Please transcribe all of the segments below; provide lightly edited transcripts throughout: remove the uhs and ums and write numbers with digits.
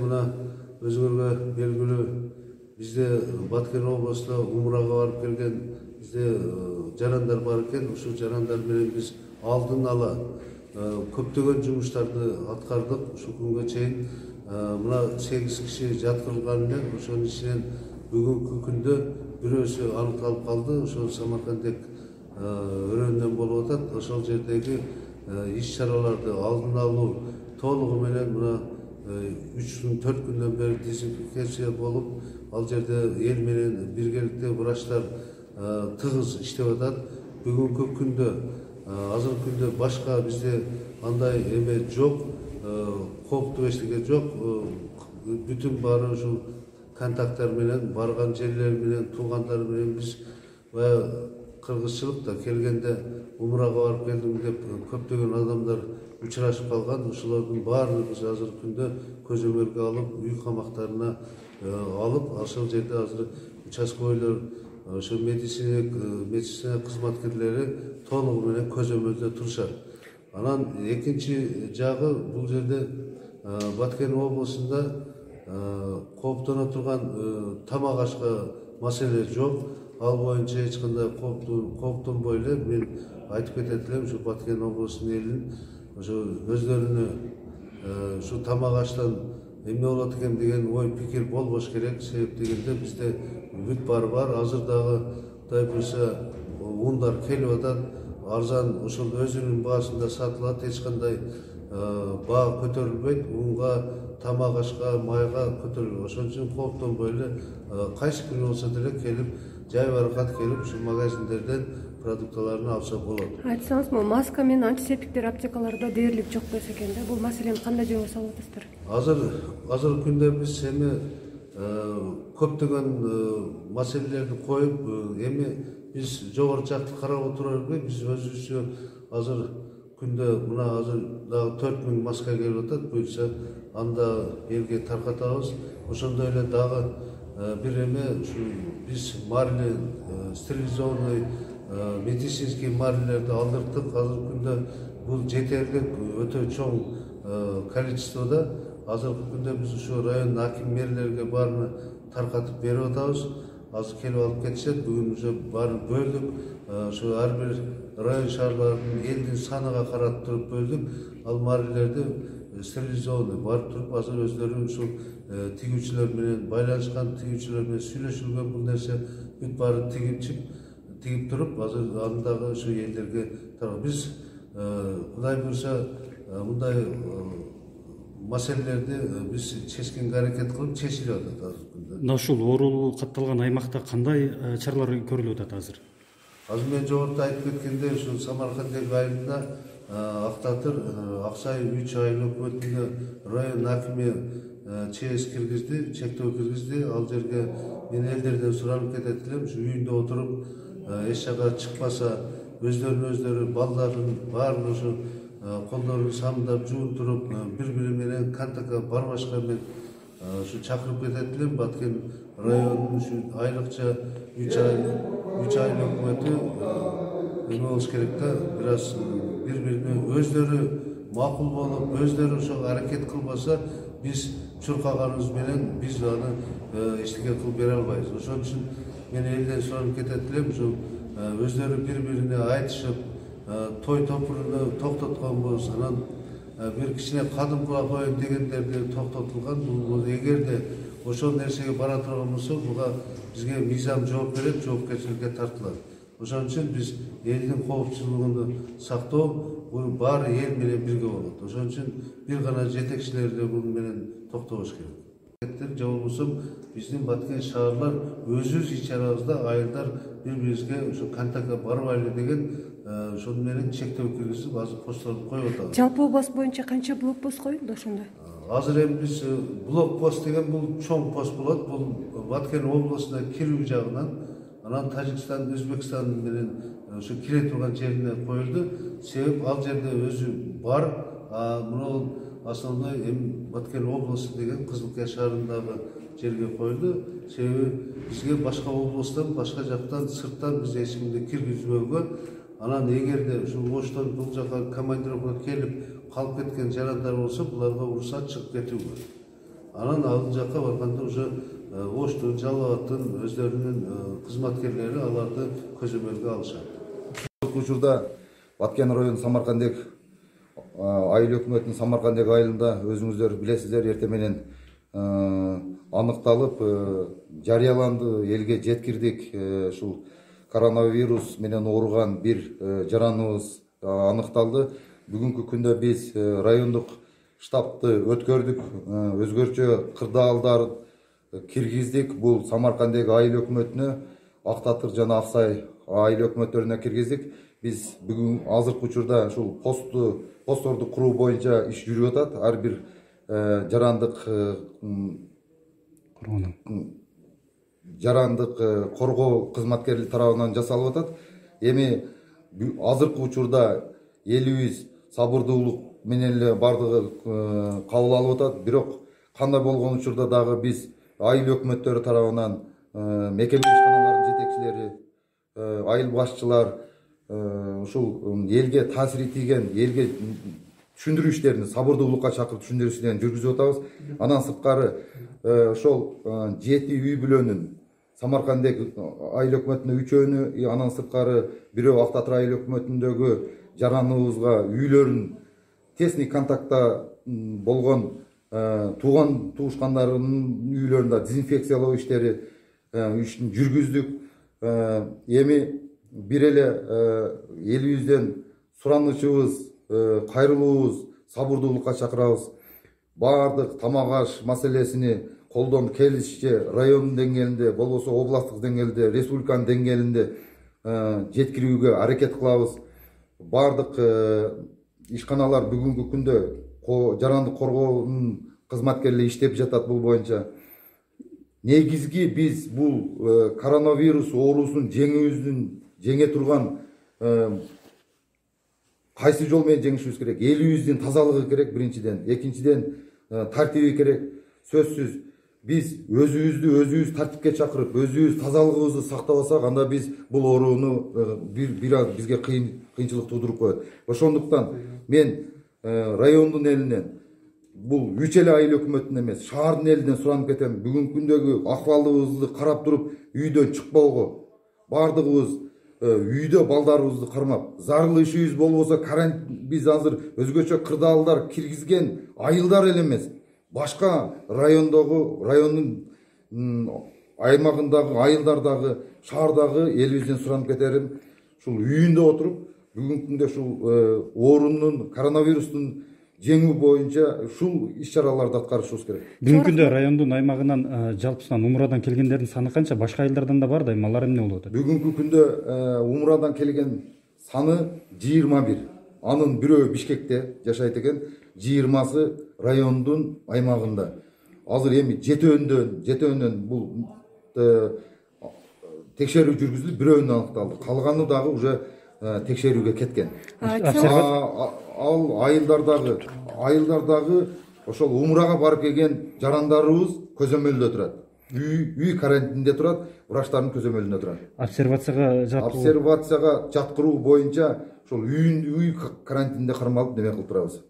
Мына өзүңөргө белгилүү бизде Баткен областында умурага барып келген бизде жарандар бар экен. Ушул жарандар менен биз алдын ала көптөгөн жумуштарды аткардык. Ушул күнгө чейин мына 8 киши жаткырылган эле. Ошонун ичинен бүгүнкү күндө бирөөсү аныкталып калды. Ошол Самаркандек өрөөндөн болуп атат. Ошол жердеги иш-чараларды алдын алуу толугу менен мына 3-4 күндөн бeri дезинфекция болуп, ал жерде эл менен биргеликте врачтар тыгыз иштеп атат. Бүгүнкү күндө азыркы күндө башка бизде андай эме жок, кооптуу эчтеке жок. Бүтүн баары ушул контакттар менен барган жерлер менен туугандар менен биз кыргызчылыкта келгенде умурага барып келдим деп көптөгөн адамдар учурашып калган. Ушулардын баарын биз азыркы күндө көзөмөлгө алып, үй камактарына алып, ошол жерде азыр участковыйлар, ошо медицина кызматкерлери толугу менен көзөмөлдө турушат. Анан экинчи жагы, бул жерде Баткен облусунда кооптоно турган тамак ашка маселе жок. Ал боюнча эч кандай кооптонбой эле мен айтып кетет элем, ушу Баткен облусунун элин ошо өздөрүнө ушу тамак аштан эмне болот экен деген ой пикир болбош керек. Себеп дегенде бизде бүт баары бар. Азыр дагы Кудай буйрса ундар келип атат. Арзан ошол өзүнүн баасында сатылат. Эч кандай баа көтөрүлбөйт. Унга, тамак ашка, майга көтөрүлбөйт. Ошон үчүн кооптонбой эле кайсы күнү болсо деле келип, жай баракат келип ушу магазиндерден продукталарын алса болот. Айтсаңыз, маска менен антисептиктер аптекаларда дээрлик жок болсо экен да. Бул маселени кандай жолго салып атасыздар? Азыр күндө биз эми көптөгөн маселелерди коюп, эми биз жогору жакты карап отура бербей, биз өзүбүзчө азыр күндө мына азыр дагы 4000 маска келип атат. Буюрса анда элге таркатабыз. Ошондой эле дагы бир эме, ушу биз марле, стерилизованный медицинский марлелерди алдырттык. Азыркы күндө бул жетерлик, өтө чоң количествода. Азыркы күндө биз ушу район аким мэрлерге баарына таркатып берип атабыз. Азыр келип алып кетишет. Бүгүн уже баарын бөлдүк. Ошо ар бир район шаарлардын элдин саныга карап туруп бөлдүк. Ал марлелерди стерилизованный барып туруп, азыр өздөрү ушул тигүүчүлөр менен байланышкан, тигүүчүлөр менен сүйлөшүлгөн. Бул нерсе бүт баары тигип туруп, азыр андагы ушу элдерге тарап. Биз Кудай буйрса мындай маселелерди биз чечкенге аракет кылып чечилип атат азыркы күндө. Мына ушул оорулуу катталган аймакта кандай чаралар көрүлүп атат азыр? Азыр мен жогоруда айтып кеткендей, ушул Самаркандек айылында Актатыр, Аксай 3 айыл өкмөтүнө район акими ЧС киргизди, чектөө киргизди. Ал жерге мен элдерден суранып кетет элем, ушу үйүндө отуруп, эч жака чыкпаса, өздөрү балдарын баарын ушу колдорун самдап, жуунтуруп, бири-бири менен контактка барбашка мен ушу чакырып кетет элем. Баткен районунун ушу айрыкча 3 айыл өкмөтү эме болуш керек да, бир аз бири-бирине өздөрү макул болуп, өздөрү ошого аракет кылбаса, биз чуркаганыбыз менен биз аны эчтеке кылып бере албайбыз. Ошон үчүн мен элден суранып кетет элем, ушу өздөрү бири-бирине айтышып, той топуруну токтоткон болсо, анан бир кичине кадым кыла коеюн дегендерди токтотулган. Бул эгерде ошол нерсеге бара турган болсо, буга бизге мыйзам жооп берет, жоопкерчиликке тартылат. Ошон үчүн биз элдин коопсуздугун сактоо, бул баары эл менен бирге болот. Ошон үчүн бир гана жетекчилер да бул менен токтобош керек. Же болбосо биздин Баткен шаарлар өзүбүз ич-чарабызда айылдар бири-бирибизге ошо контактка барбайлы деген ошол менен чектөө киргизип, азыр постторду коюп атабыз. Жалпы область боюнча канча блокпост коюлду ошондо? Азыр эми биз блокпост деген бул чоң пост болот. Бул Баткен областына кирүү жагынан, анан Тажикстан, Өзбекстан менен ошо кире турган жерине коюлду. Себеп ал жерде өзү бар. Мына основной эми Баткен областы деген Кызылкия шаарындагы жерге коюлду. Себеби бизге башка областтан, башка жактан, сырттан биз эч кимди киргизбөөгө, анан эгерде ушул Оштон бул жака командировкага келип калып кеткен жарандар болсо, буларга уруксат чыгып кетүүгө. Анан ал жакка барганда уже Оштун, Жалал Абадтын өздөрүнүн кызматкерлери аларды көзөмөлгө алышат. Учурда Баткен району Самаркандек айыл өкмөтүнүн Самаркандек айылында өзүңүздөр билесиздер, эртең менен аныкталып жарыяланды, элге жеткирдик. Ушул коронавирус менен ооруган бир жараныбыз аныкталды. Бүгүнкү күндө биз райондук штабты өткөрдүк, өзгөчө кырдаалдар киргиздик. Бул Самаркандек айыл өкмөтүнө, Ак Татыр жана Аксай айыл өкмөттөрүнө киргиздик. Биз бүгүн азыркы учурда ушул постторду куруу боюнча иш жүрүп атат. Ар бир жарандык коргоо кызматкерлери тарабынан жасалып атат. Эми азыркы учурда элибиз сабырдуулук менен эле бардыгы кабыл алып атат. Бирок кандай болгон учурда дагы биз айыл өкмөттөрү тарабынан мекеме ишканаларынын жетекчилери, айыл башчылар ушул элге таасири тийген, элге түшүндүрүү иштерин сабырдуулукка чакырып түшүндүрүү иштерин жүргүзүп атабыз. Андан сырткары ошол 7 үй бүлөнүн Самаркандек айыл өкмөтүнө 3-өөнү, андан сырткары бирөө Ак Татыр айыл өкмөтүндөгү жараныбызга үйлөрүн тесный контактта болгон тууган туушкандарынын үйлөрүндө дезинфекциялоо иштери жүргүздүк. Эми бир эле элибизден суранычыбыз, кайрылуубуз, сабырдуулукка чакырабыз. Бардык тамак аш маселесини колдон келишинче райондун деңгээлинде, болбосо областтык деңгээлде, республиканын деңгээлинде жеткирүүгө аракет кылабыз. Бардык ишканалар бүгүнкү күндө жарандык коргоонун кызматкерлери иштеп жатат бул боюнча. Негизги биз бул коронавирус оорусун жеңе турган кайсы жол менен жеңишибиз керек? Элибиздин тазалыгы керек биринчиден, экинчиден тартиби керек. Сөзсүз биз өзүбүз тартипке чакырып, өзүбүз тазалыгыбызды сактабасак, анда биз бул ооруну бир аз бизге кыйынчылык туудуруп коет. Ошондуктан мен райондун элинен, бул 3 эле айыл өкмөтүнөн эмес, шаардын элинен суранып кетем. Бүгүнкү күндөгү акыбалыбызды карап туруп, үйдөн чыкпоого, бардыгыбыз үйдө балдарыбызды кармап, зарыл ишибиз болбосо биз азыр өзгөчө кырдаалдар киргизген айылдар эле эмес, башка райондун аймагындагы айылдардагы, шаардагы элибизден суранып кетерим, ушул үйүндө отуруп, бүгүнкү күндө ушул оорунун, коронавирустун жеңүү боюнча ушул иш-чараларды аткарышыбыз керек. Бүгүнкү күндө райондун аймагынан жалпысынан умурадан келгендердин саны канча? Башка айылдардан да бар да, эми алар эмне болуп атат? Бүгүнкү күндө умурадан келген саны 21. Анын бирөө Бишкекте жашайт экен, 20сы райондун аймагында. Азыр эми жетөөнөн бул текшерүү жүргүзүлүп, бирөөнү аныкталды. Калганы дагы уже текшерүүгө кеткен. Ал айылдардагы ошол умурага барып келген жарандарыбыз көзөмөлдө турат. Үй карантинде турат, врачтардын көзөмөлүндө турат. Обсервацияга жаткыруу боюнча ошол үй карантинде кармалып неме кылып турабыз.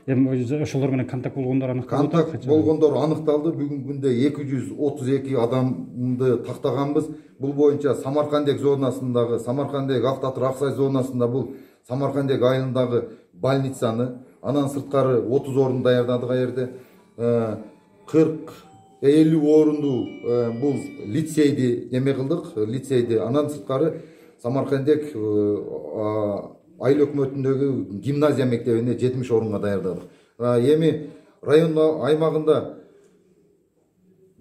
Эми ошолор менен контакт болгондор аныкталды. Контакт болгондор аныкталды. Бүгүнкү күндө 232 адамды тактаганбыз. Бул боюнча Самаркандек зонасындагы, Самаркандек Ак Татыр Аксай зонасында бул Самаркандек айылындагы больницаны, анан сырткары 30 орун даярдадык аерде. 40-50 орунду бул лицейди неме кылдык, лицейди. Анан сырткары Самаркандек айыл өкмөтүндөгү гимназия мектебине 70 орунга даярдадык. Эми район аймагында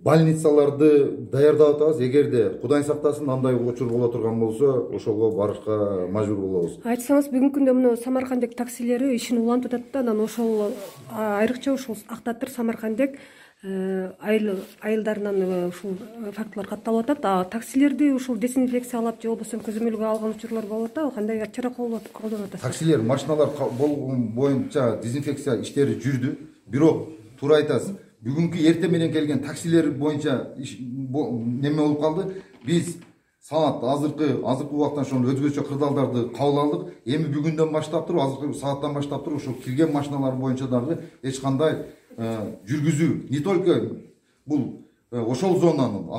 больницаларды даярдап атабыз. Эгерде Кудай сактасын андай учур боло турган болсо, ошого барышка мажбур болобуз. Айтсаңыз, бүгүнкү күндө мына Самаркандек таксилери ишин улантып атат да, анан ошол айрыкча ушул Ак Татыр Самаркандек айылдарынан ушул фактылар катталып атат. Таксилерди ушул дезинфекциялап же болбосо көзөмөлгө алган учурлар болуп атат. Ал кандай чара колдонуп атат? Таксилер, машиналар боюнча дезинфекция иштери жүрдү. Бирок туура айтасыз. Бүгүнкү эртең менен келген таксилер боюнча неме болуп калды. Биз саат азыркы убакыттан ошол өзгөчө кырдаалдарды кабыл алдык. Эми бүгүндөн баштап туруп, азыркы сааттан баштап туруп ушул кирген машиналар боюнча дагы эч кандай жүргүзүү не только бул ошол зонанын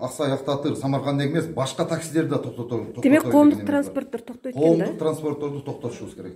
Аксай, Актатыр, Самарканд эмес, башка таксилерди да токтотот. Демек коомдук транспорттор токтойт экен да? Коомдук транспортторду токтотушубуз керек.